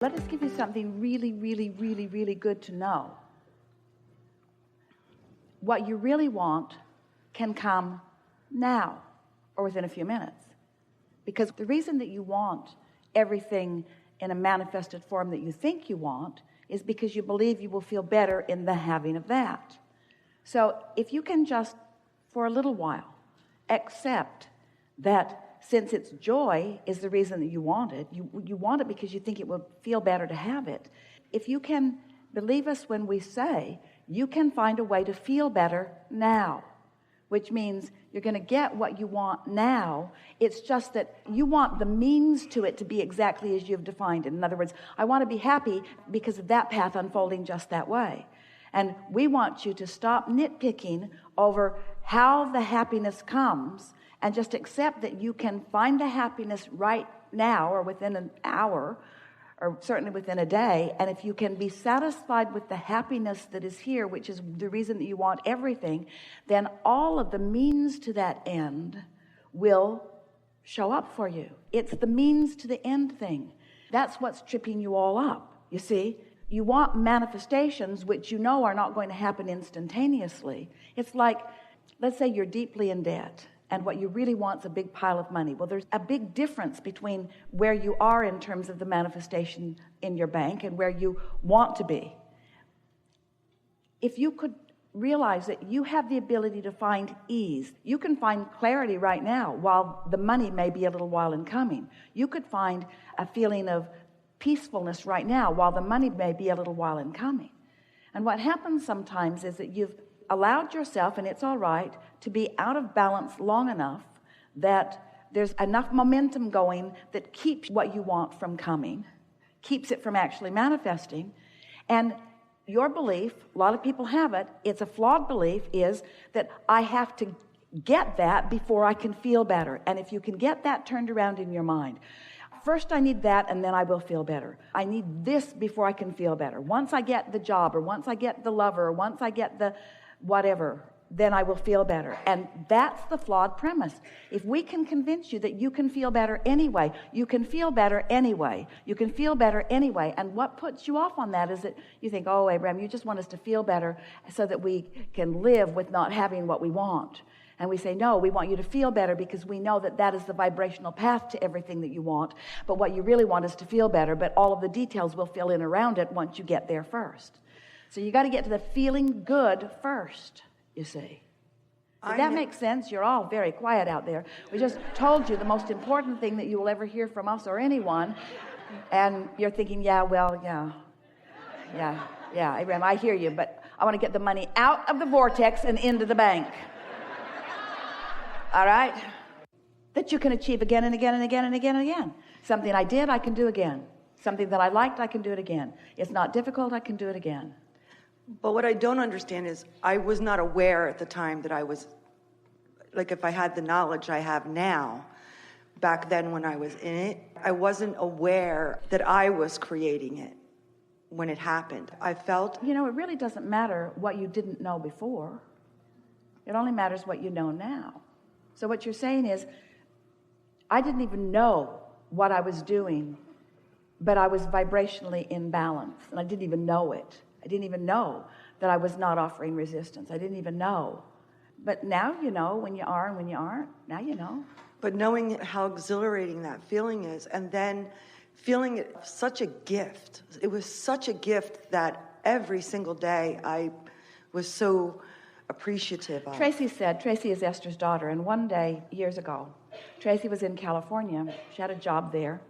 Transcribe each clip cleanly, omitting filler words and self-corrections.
Let us give you something really, really, really, really good to know. What you really want can come now or within a few minutes. Because the reason that you want everything in a manifested form that you think you want is because you believe you will feel better in the having of that. So if you can just, for a little while, accept that since it's joy is the reason that you want it, you want it because you think it will feel better to have it. If you can believe us when we say you can find a way to feel better now, which means you're going to get what you want now. It's just that you want the means to it to be exactly as you've defined it. In other words, I want to be happy because of that path unfolding just that way. And we want you to stop nitpicking over how the happiness comes and just accept that you can find the happiness right now or within an hour or certainly within a day. And if you can be satisfied with the happiness that is here, which is the reason that you want everything, then all of the means to that end will show up for you. It's the means to the end thing. That's what's tripping you all up, you see. You want manifestations which you know are not going to happen instantaneously. It's like, let's say you're deeply in debt and what you really want is a big pile of money. Well, there's a big difference between where you are in terms of the manifestation in your bank and where you want to be. If you could realize that you have the ability to find ease, you can find clarity right now while the money may be a little while in coming. You could find a feeling of peacefulness right now while the money may be a little while in coming. And what happens sometimes is that you've allowed yourself, and it's all right, to be out of balance long enough that there's enough momentum going that keeps what you want from coming, keeps it from actually manifesting. And your belief, a lot of people have it, it's a flawed belief, is that I have to get that before I can feel better. And if you can get that turned around in your mind, first I need that and then I will feel better. I need this before I can feel better. Once I get the job, or once I get the lover, or once I get the whatever, then I will feel better. And that's the flawed premise. If we can convince you that you can feel better anyway, you can feel better anyway, you can feel better anyway. And what puts you off on that is that you think, oh, Abraham, you just want us to feel better so that we can live with not having what we want. And we say, no, we want you to feel better because we know that that is the vibrational path to everything that you want. But what you really want is to feel better, but all of the details will fill in around it once you get there first. So you got to get to the feeling good first, you see. Did that make sense? You're all very quiet out there. We just told you the most important thing that you will ever hear from us or anyone. And you're thinking, yeah, Abraham, I hear you, but I want to get the money out of the vortex and into the bank. All right? That you can achieve again and again and again and again and again. Something I did, I can do again. Something that I liked, I can do it again. It's not difficult, I can do it again. But what I don't understand is I was not aware at the time that I was, like if I had the knowledge I have now, back then when I was in it, I wasn't aware that I was creating it when it happened. I felt... You know, it really doesn't matter what you didn't know before. It only matters what you know now. So what you're saying is, I didn't even know what I was doing, but I was vibrationally in balance, and I didn't even know it. I didn't even know that I was not offering resistance. I didn't even know. But now you know when you are and when you aren't. Now you know. But knowing how exhilarating that feeling is, and then feeling it such a gift. It was such a gift that every single day I was so appreciative of. Tracy is Esther's daughter, and one day, years ago, Tracy was in California. She had a job there.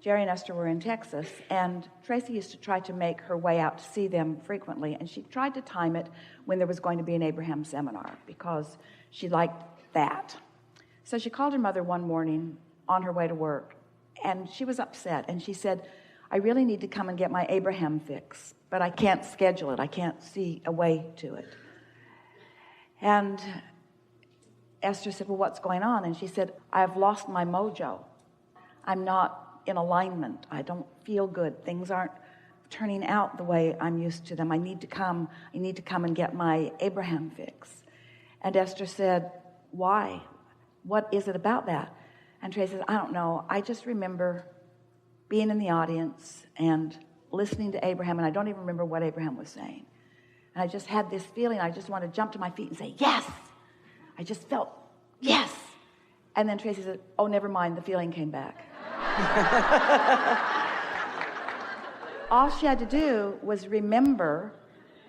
Jerry and Esther were in Texas, and Tracy used to try to make her way out to see them frequently, and she tried to time it when there was going to be an Abraham seminar because she liked that. So she called her mother one morning on her way to work, and she was upset, and she said, I really need to come and get my Abraham fix, but I can't schedule it. I can't see a way to it. And Esther said, well, what's going on? And she said, I've lost my mojo. I'm not in alignment. I don't feel good. Things aren't turning out the way I'm used to them. I need to come and get my Abraham fix. And Esther said, why? What is it about that? And Tracy said, I don't know. I just remember being in the audience and listening to Abraham, and I don't even remember what Abraham was saying. And I just had this feeling, I just wanted to jump to my feet and say, yes! I just felt, yes! And then Tracy said, oh, never mind, the feeling came back. All she had to do was remember.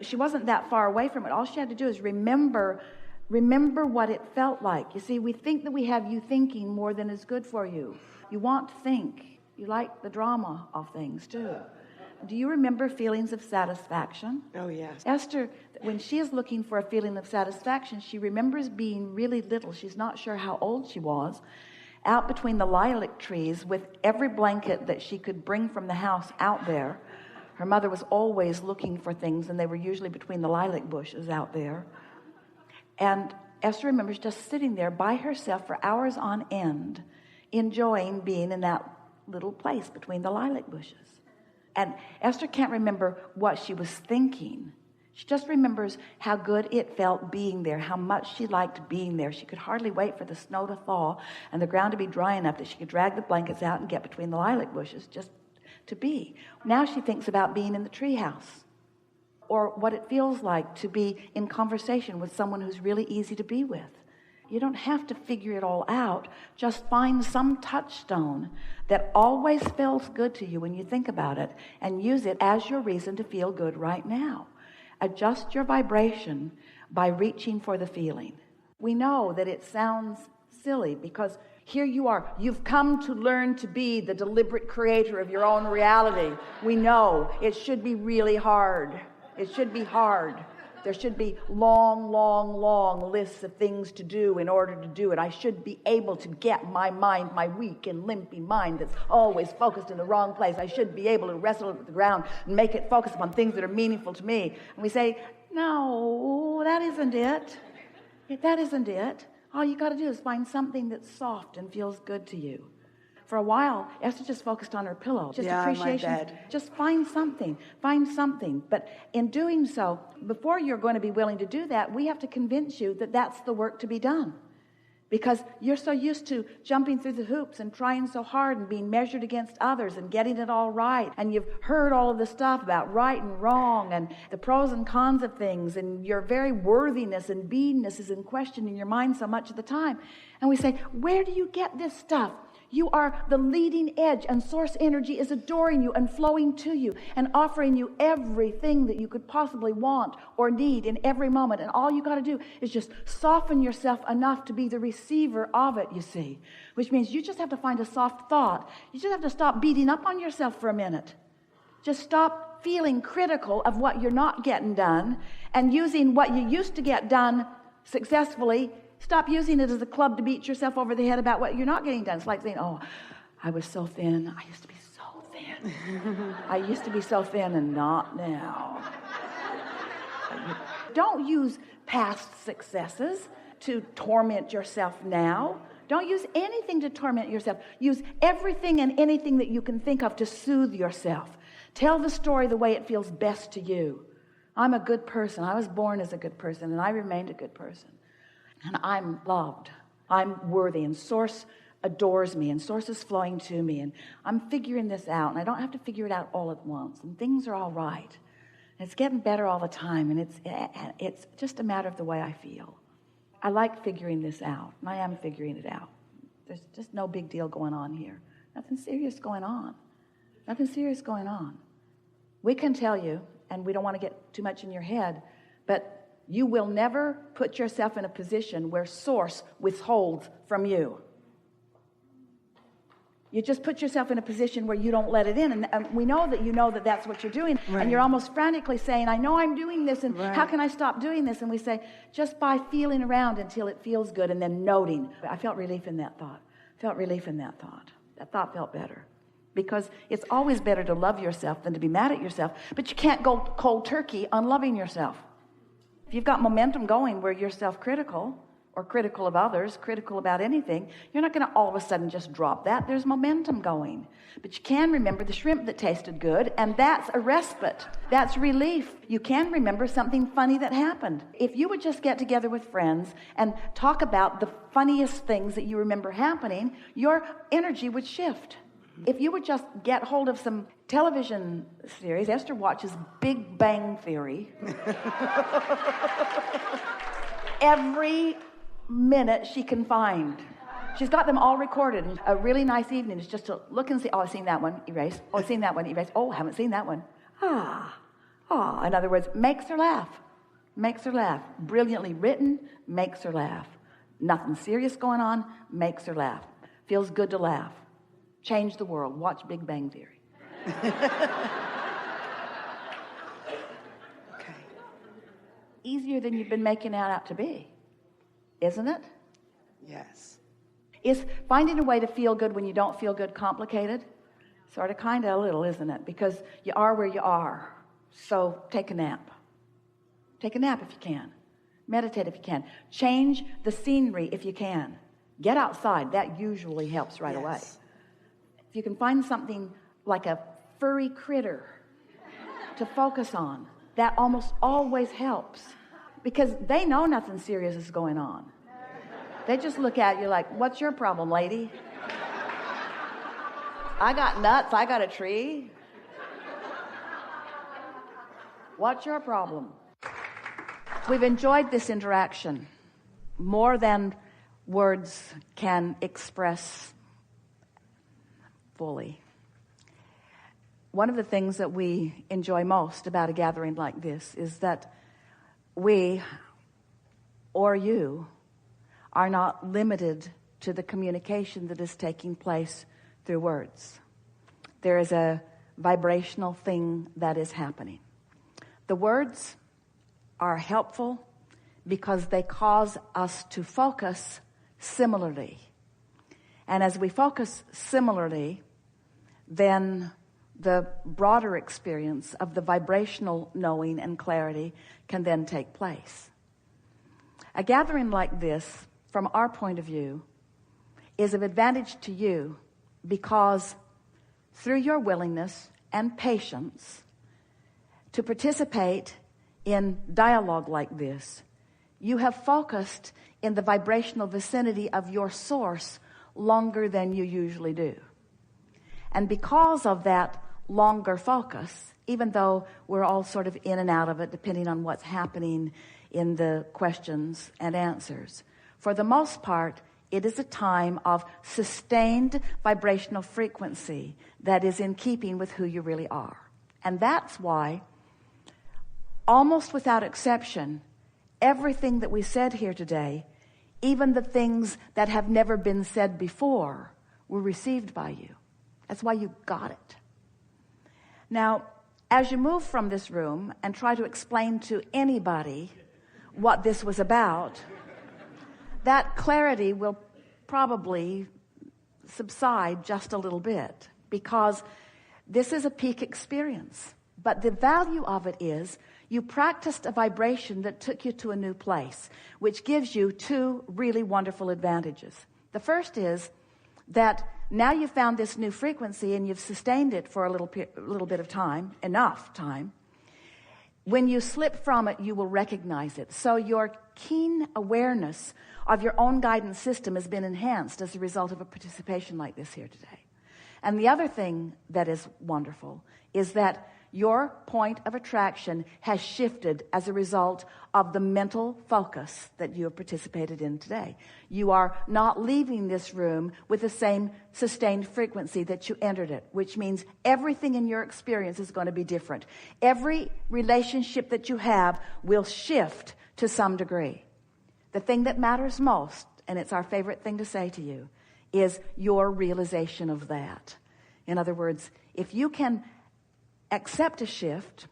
She wasn't that far away from it. All she had to do is remember what it felt like. You see, we think that we have you thinking more than is good for you. You want to think. You like the drama of things, too. Do you remember feelings of satisfaction? Oh, yes. Esther, when she is looking for a feeling of satisfaction, she remembers being really little. She's not sure how old she was, out between the lilac trees with every blanket that she could bring from the house out there. Her mother was always looking for things, and they were usually between the lilac bushes out there. And Esther remembers just sitting there by herself for hours on end, enjoying being in that little place between the lilac bushes. And Esther can't remember what she was thinking. She just remembers how good it felt being there, how much she liked being there. She could hardly wait for the snow to thaw and the ground to be dry enough that she could drag the blankets out and get between the lilac bushes just to be. Now she thinks about being in the treehouse, or what it feels like to be in conversation with someone who's really easy to be with. You don't have to figure it all out. Just find some touchstone that always feels good to you when you think about it, and use it as your reason to feel good right now. Adjust your vibration by reaching for the feeling. We know that it sounds silly because here you are. You've come to learn to be the deliberate creator of your own reality. We know it should be really hard. It should be hard. There should be long, long, long lists of things to do in order to do it. I should be able to get my mind, my weak and limpy mind that's always focused in the wrong place. I should be able to wrestle it with the ground and make it focus upon things that are meaningful to me. And we say, no, that isn't it. That isn't it. All you got to do is find something that's soft and feels good to you. For a while, Esther just focused on her pillow. Just appreciation. My bed. Just find something. Find something. But in doing so, before you're going to be willing to do that, we have to convince you that that's the work to be done. Because you're so used to jumping through the hoops and trying so hard and being measured against others and getting it all right. And you've heard all of the stuff about right and wrong and the pros and cons of things. And your very worthiness and beingness is in question in your mind so much of the time. And we say, where do you get this stuff? You are the leading edge, and source energy is adoring you and flowing to you and offering you everything that you could possibly want or need in every moment. And all you got to do is just soften yourself enough to be the receiver of it, you see. Which means you just have to find a soft thought. You just have to stop beating up on yourself for a minute. Just stop feeling critical of what you're not getting done and using what you used to get done successfully. Stop using it as a club to beat yourself over the head about what you're not getting done. It's like saying, oh, I was so thin. I used to be so thin. I used to be so thin and not now. Don't use past successes to torment yourself now. Don't use anything to torment yourself. Use everything and anything that you can think of to soothe yourself. Tell the story the way it feels best to you. I'm a good person. I was born as a good person, and I remained a good person. And I'm loved. I'm worthy. And Source adores me. And Source is flowing to me. And I'm figuring this out. And I don't have to figure it out all at once. And things are all right. And it's getting better all the time. And it's just a matter of the way I feel. I like figuring this out. And I am figuring it out. There's just no big deal going on here. Nothing serious going on. Nothing serious going on. We can tell you, and we don't want to get too much in your head, but you will never put yourself in a position where Source withholds from you. You just put yourself in a position where you don't let it in. And we know that you know that that's what you're doing. Right. And you're almost frantically saying, I know I'm doing this, and how can I stop doing this? And we say, just by feeling around until it feels good and then noting. I felt relief in that thought. That thought felt better. Because it's always better to love yourself than to be mad at yourself. But you can't go cold turkey on loving yourself. If you've got momentum going where you're self-critical or critical of others, critical about anything, you're not going to all of a sudden just drop that. There's momentum going. But you can remember the shrimp that tasted good, and that's a respite. That's relief. You can remember something funny that happened. If you would just get together with friends and talk about the funniest things that you remember happening, your energy would shift. If you would just get hold of some television series, Esther watches Big Bang Theory. Every minute she can find. She's got them all recorded. A really nice evening is just to look and see, oh, I've seen that one, erase. Oh, I've seen that one, erase. Oh, I haven't seen that one. In other words, makes her laugh. Makes her laugh. Brilliantly written, makes her laugh. Nothing serious going on, makes her laugh. Feels good to laugh. Change the world. Watch Big Bang Theory. Okay. Easier than you've been making it out to be, isn't it? Yes. Is finding a way to feel good when you don't feel good complicated? Sort of, kind of, a little, isn't it? Because you are where you are. So take a nap. Take a nap if you can. Meditate if you can. Change the scenery if you can. Get outside. That usually helps right away. If you can find something like a furry critter to focus on, that almost always helps. Because they know nothing serious is going on. They just look at you like, what's your problem, lady? I got nuts. I got a tree. What's your problem? We've enjoyed this interaction more than words can express fully. One of the things that we enjoy most about a gathering like this is that we, or you, are not limited to the communication that is taking place through words. There is a vibrational thing that is happening. The words are helpful because they cause us to focus similarly. And as we focus similarly, then the broader experience of the vibrational knowing and clarity can then take place. A gathering like this, from our point of view, is of advantage to you because through your willingness and patience to participate in dialogue like this, you have focused in the vibrational vicinity of your source longer than you usually do. And because of that longer focus, even though we're all sort of in and out of it depending on what's happening in the questions and answers, for the most part, it is a time of sustained vibrational frequency that is in keeping with who you really are. And that's why, almost without exception, everything that we said here today, even the things that have never been said before, were received by you. That's why you got it. Now, as you move from this room and try to explain to anybody what this was about, that clarity will probably subside just a little bit because this is a peak experience. But the value of it is you practiced a vibration that took you to a new place, which gives you two really wonderful advantages. The first is that now you've found this new frequency and you've sustained it for a little bit of time, enough time. When you slip from it, you will recognize it. So your keen awareness of your own guidance system has been enhanced as a result of a participation like this here today. And the other thing that is wonderful is that your point of attraction has shifted as a result of the mental focus that you have participated in today. You are not leaving this room with the same sustained frequency that you entered it, which means everything in your experience is going to be different. Every relationship that you have will shift to some degree. The thing that matters most, and it's our favorite thing to say to you, is your realization of that. In other words, if you can accept a shift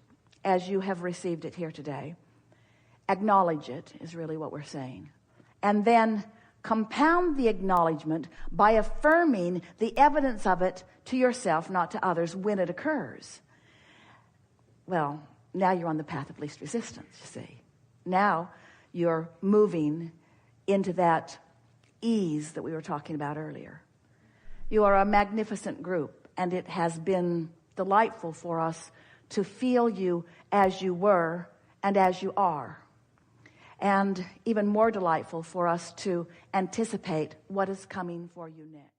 as you have received it here today, acknowledge it is really what we're saying, and then compound the acknowledgement by affirming the evidence of it to yourself, not to others, when it occurs. Well, now you're on the path of least resistance, you see. Now you're moving into that ease that we were talking about earlier. You are a magnificent group, and it has been delightful for us to feel you as you were and as you are. And even more delightful for us to anticipate what is coming for you next.